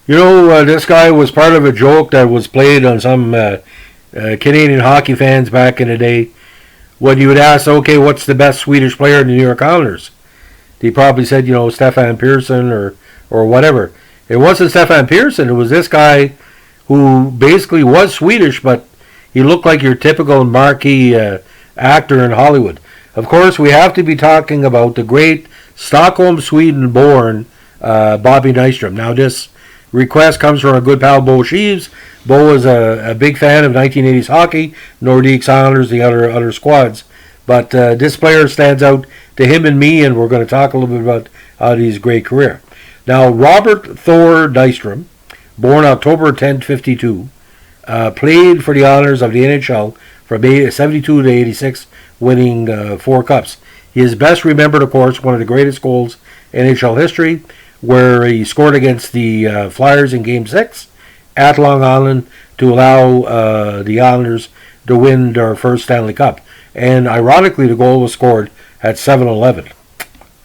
This guy was part of a joke that was played on some Canadian hockey fans back in the day. When you would ask, okay, what's the best Swedish player in the New York Islanders? He probably said, Stefan Pearson or whatever. It wasn't Stefan Pearson. It was this guy who basically was Swedish, but he looked like your typical marquee actor in Hollywood. Of course, we have to be talking about the great Stockholm, Sweden-born Bobby Nystrom. Now, this request comes from our good pal Bo Sheaves. Bo was a big fan of 1980s hockey, Nordiques Islanders, the other squads. But this player stands out to him and me, and we're going to talk a little bit about his great career. Now, Robert Thor Nystrom, born October 10, 52, played for the Islanders of the NHL from 72 to 86, winning 4 cups. He is best remembered, of course, one of the greatest goals in NHL history, where he scored against the Flyers in Game 6 at Long Island to allow the Islanders to win their first Stanley Cup. And ironically, the goal was scored at 7-11.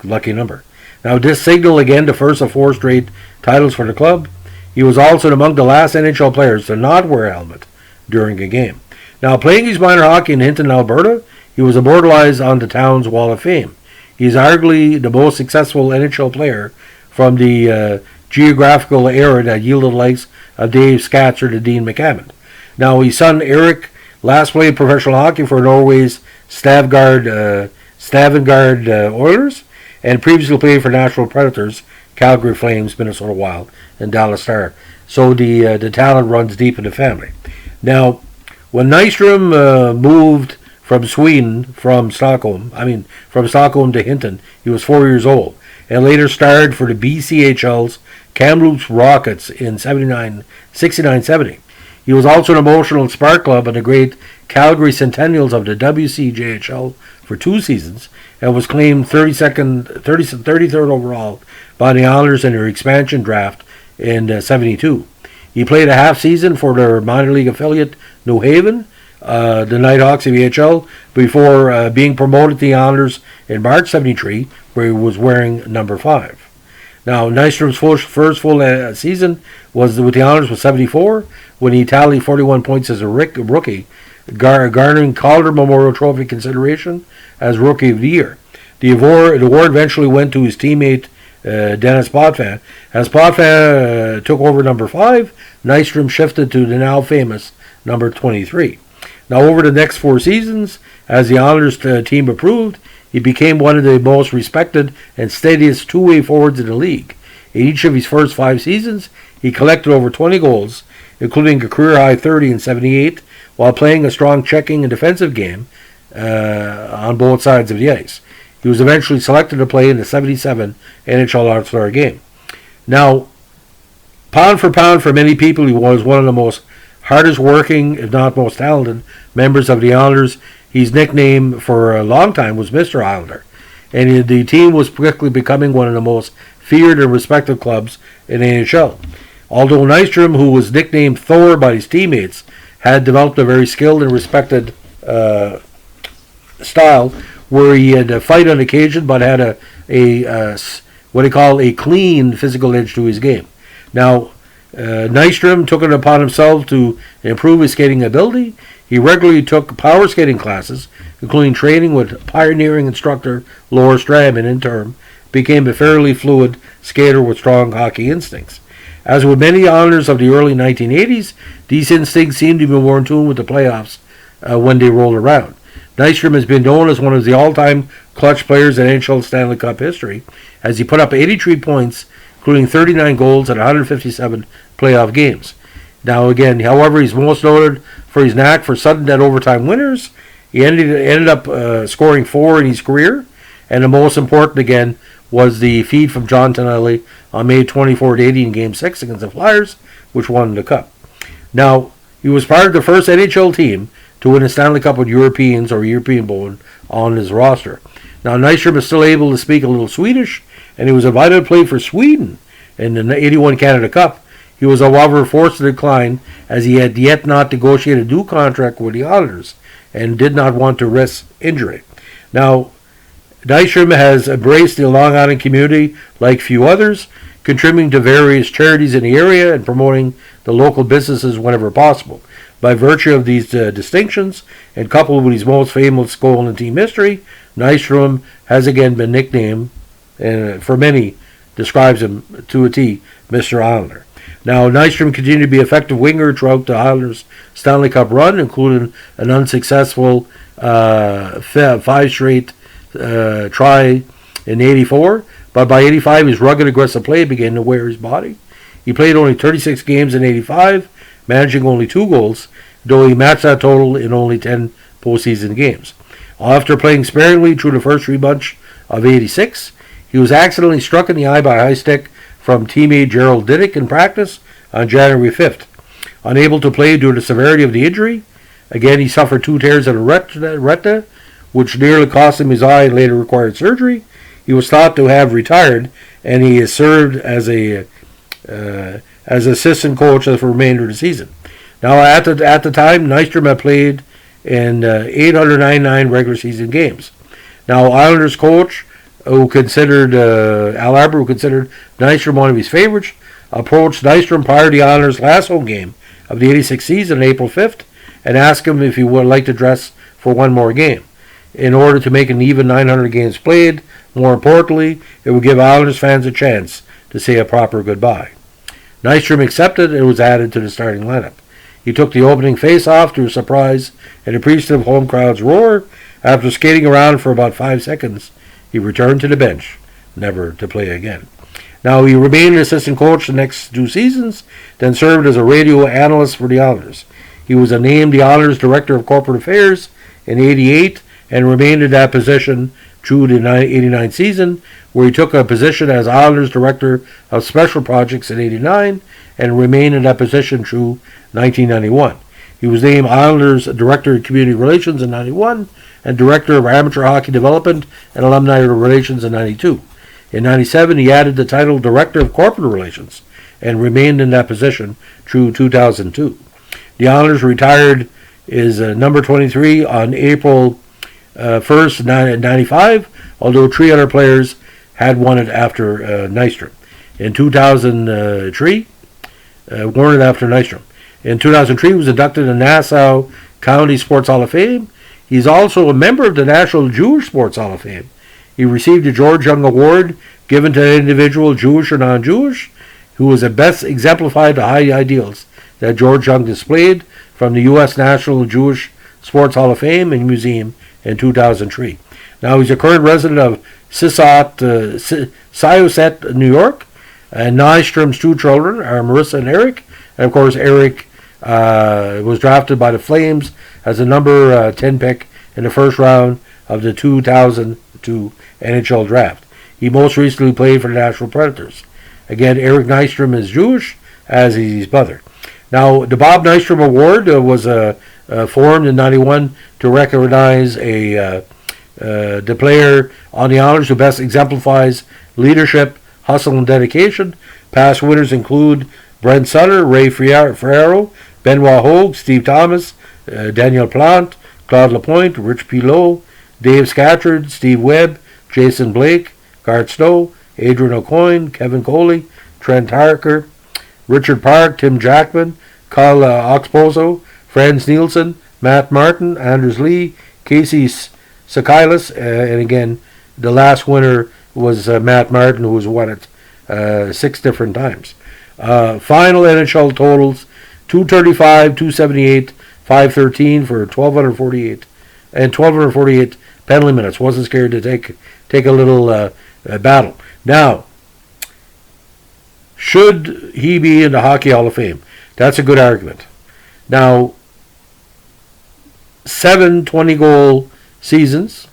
Lucky number. Now, this signaled again the first of 4 straight titles for the club. He was also among the last NHL players to not wear a helmet during a game. Now, playing his minor hockey in Hinton, Alberta, he was immortalized on the town's Wall of Fame. He is arguably the most successful NHL player from the geographical era that yielded the likes of Dave Scatcher to Dean McAmmond. Now, his son Eric last played professional hockey for Norway's Stavanger Oilers, and previously played for Nashville Predators, Calgary Flames, Minnesota Wild, and Dallas Star. So the talent runs deep in the family. Now, when Nystrom moved from Stockholm to Hinton, he was 4 years old, and later starred for the BCHL's Kamloops Rockets in 69-70. He was also an emotional spark club in the great Calgary Centennials of the WCJHL for 2 seasons, and was claimed 33rd overall by the Islanders in their expansion draft in 72. He played a half season for their minor league affiliate New Haven, the Nighthawks of EHL, before being promoted to the Islanders in March 73, where he was wearing number 5. Now, Nystrom's first full season was with the Islanders was 74, when he tallied 41 points as a rookie, garnering Calder Memorial Trophy consideration as Rookie of the Year. The award eventually went to his teammate Dennis Potvin. As Potvin took over number 5, Nystrom shifted to the now famous number 23. Now, over the next 4 seasons, as the Islanders team improved, he became one of the most respected and steadiest two-way forwards in the league. In each of his first 5 seasons, he collected over 20 goals, including a career-high 30 in 78, while playing a strong checking and defensive game on both sides of the ice. He was eventually selected to play in the 77 NHL All-Star game. Now, pound for many people, he was one of the most hardest working, if not most talented, members of the Islanders. His nickname for a long time was Mr. Islander, and the team was quickly becoming one of the most feared and respected clubs in the NHL. Although Nystrom, who was nicknamed Thor by his teammates, had developed a very skilled and respected style, where he had to fight on occasion, but had what he called a clean physical edge to his game. Now, Nystrom took it upon himself to improve his skating ability. He regularly took power skating classes, including training with pioneering instructor Laura Stram, and in turn became a fairly fluid skater with strong hockey instincts. As with many Islanders of the early 1980s, these instincts seemed to be more in tune with the playoffs when they rolled around. Nystrom has been known as one of the all-time clutch players in NHL Stanley Cup history, as he put up 83 points, including 39 goals in 157 playoff games. Now again, however, he's most noted for his knack for sudden dead overtime winners. He ended up scoring 4 in his career, and the most important again was the feed from John Tonelli on May 24-80 in Game 6 against the Flyers, which won the Cup. Now, he was part of the first NHL team to win a Stanley Cup with Europeans or European-born on his roster. Now, Nystrom is still able to speak a little Swedish, and he was invited to play for Sweden in the 81 Canada Cup. He was, however, forced to decline, as he had yet not negotiated a new contract with the Islanders and did not want to risk injury. Now, Nystrom has embraced the Long Island community like few others, contributing to various charities in the area and promoting the local businesses whenever possible. By virtue of these distinctions, and coupled with his most famous goal in team history, Nystrom has again been nicknamed, and for many describes him to a T, Mr. Islander. Now, Nystrom continued to be an effective winger throughout the Islanders' Stanley Cup run, including an unsuccessful 5 straight try in '84. But by '85, his rugged, aggressive play began to wear his body. He played only 36 games in '85, managing only 2 goals, though he matched that total in only 10 postseason games. After playing sparingly through the first 3 months of '86, he was accidentally struck in the eye by a high stick from teammate Gerald Diddick in practice on January 5th. Unable to play due to the severity of the injury, again he suffered 2 tears in the retina, which nearly cost him his eye and later required surgery. He was thought to have retired, and he has served as assistant coach for the remainder of the season. Now, at the time, Nystrom had played in 899 regular season games. Now, Islanders coach, who considered Al Arbour, who considered Nystrom one of his favorites, approached Nystrom prior to the Islanders' last home game of the '86 season on April 5th and asked him if he would like to dress for one more game. In order to make an even 900 games played, more importantly, it would give Islanders fans a chance to say a proper goodbye. Nystrom accepted and was added to the starting lineup. He took the opening face-off to a surprise and appreciative home crowd's roar. After skating around for about 5 seconds, he returned to the bench, never to play again. Now, he remained an assistant coach the next 2 seasons, then served as a radio analyst for the Islanders. He was named the Islanders Director of Corporate Affairs in '88 and remained in that position through the '89 season, where he took a position as Islanders Director of Special Projects in '89 and remained in that position through 1991. He was named Islanders Director of Community Relations in '91 and Director of Amateur Hockey Development and Alumni Relations in '92. In '97, he added the title Director of Corporate Relations and remained in that position through 2002. The Islanders retired his number 23 on April 1st, 1995, although 3 other players had won it after Nystrom. In 2003, won it after Nystrom. In 2003, he was inducted in the Nassau County Sports Hall of Fame. He's also a member of the National Jewish Sports Hall of Fame. He received the George Young Award given to an individual, Jewish or non-Jewish, who was the best exemplified the high ideals that George Young displayed from the U.S. National Jewish Sports Hall of Fame and Museum in 2003. Now, he's a current resident of Syosset, New York, and Nystrom's 2 children are Marissa and Eric. And, of course, Eric was drafted by the Flames as a number 10 pick in the first round of the 2002 NHL draft. He most recently played for the Nashville Predators. Again, Eric Nystrom is Jewish, as is his brother. Now, the Bob Nystrom Award was formed in '91 to recognize the player on the Islanders who best exemplifies leadership, hustle, and dedication. Past winners include Brent Sutter, Ray Ferraro, Benoit Hogue, Steve Thomas, Daniel Plante, Claude Lapointe, Rich Pilot, Dave Scatchard, Steve Webb, Jason Blake, Gart Snow, Adrian O'Coin, Kevin Coley, Trent Harker, Richard Park, Tim Jackman, Carl Oxpozo, Franz Nielsen, Matt Martin, Anders Lee, Casey Sakailis, and again, the last winner was Matt Martin, who has won it 6 different times. Final NHL totals: 235, 278, 513 for 1,248, and 1,248 penalty minutes. Wasn't scared to take a little battle. Now, should he be in the Hockey Hall of Fame? That's a good argument. Now, 7 20-goal seasons,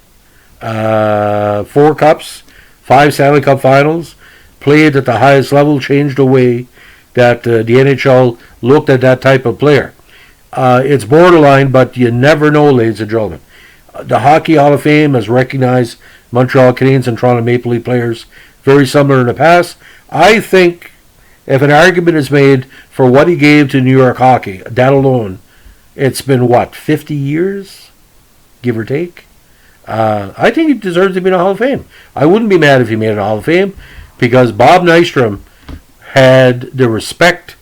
4 cups, 5 Stanley Cup finals, played at the highest level, changed the way that the NHL looked at that type of player. It's borderline, but you never know, ladies and gentlemen. The Hockey Hall of Fame has recognized Montreal Canadiens and Toronto Maple Leaf players very similar in the past. I think if an argument is made for what he gave to New York hockey, that alone, it's been, 50 years? Give or take? I think he deserves to be in the Hall of Fame. I wouldn't be mad if he made it in the Hall of Fame, because Bob Nystrom had the respect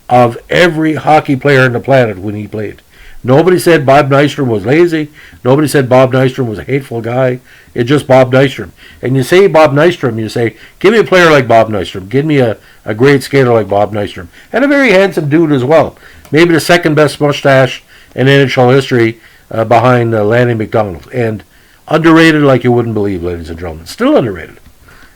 of every hockey player on the planet when he played. Nobody said Bob Nystrom was lazy. Nobody said Bob Nystrom was a hateful guy. It's just Bob Nystrom. And you say Bob Nystrom, you say, give me a player like Bob Nystrom. Give me a great skater like Bob Nystrom. And a very handsome dude as well. Maybe the second best mustache in NHL history behind Lanny McDonald. And underrated like you wouldn't believe, ladies and gentlemen. Still underrated.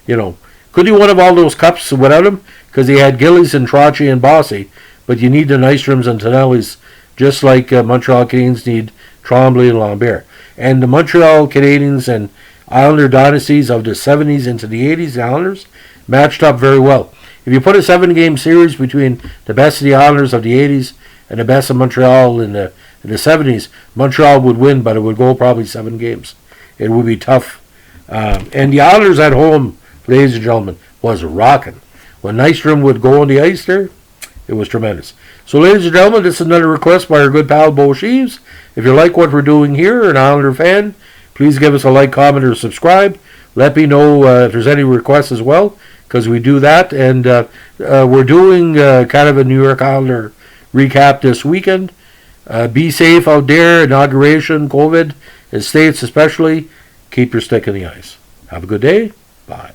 You know, could he win all those cups without him? Because he had Gillies and Trotty and Bossy. But you need the Nystroms and Tonellis, just like Montreal Canadiens need Tremblay and Lambert. And the Montreal Canadiens and Islander dynasties of the 70s into the 80s, the Islanders, matched up very well. If you put a 7-game series between the best of the Islanders of the 80s and the best of Montreal in the 70s, Montreal would win, but it would go probably 7 games. It would be tough. And the Islanders at home, ladies and gentlemen, was rocking. When Nystrom would go on the ice there, it was tremendous. So, ladies and gentlemen, this is another request by our good pal Bo Sheaves. If you like what we're doing here, an Islander fan, please give us a like, comment, or subscribe. Let me know if there's any requests as well, because we do that. And we're doing kind of a New York Islander recap this weekend. Be safe out there, inauguration, COVID, and states especially. Keep your stick in the ice. Have a good day. Bye.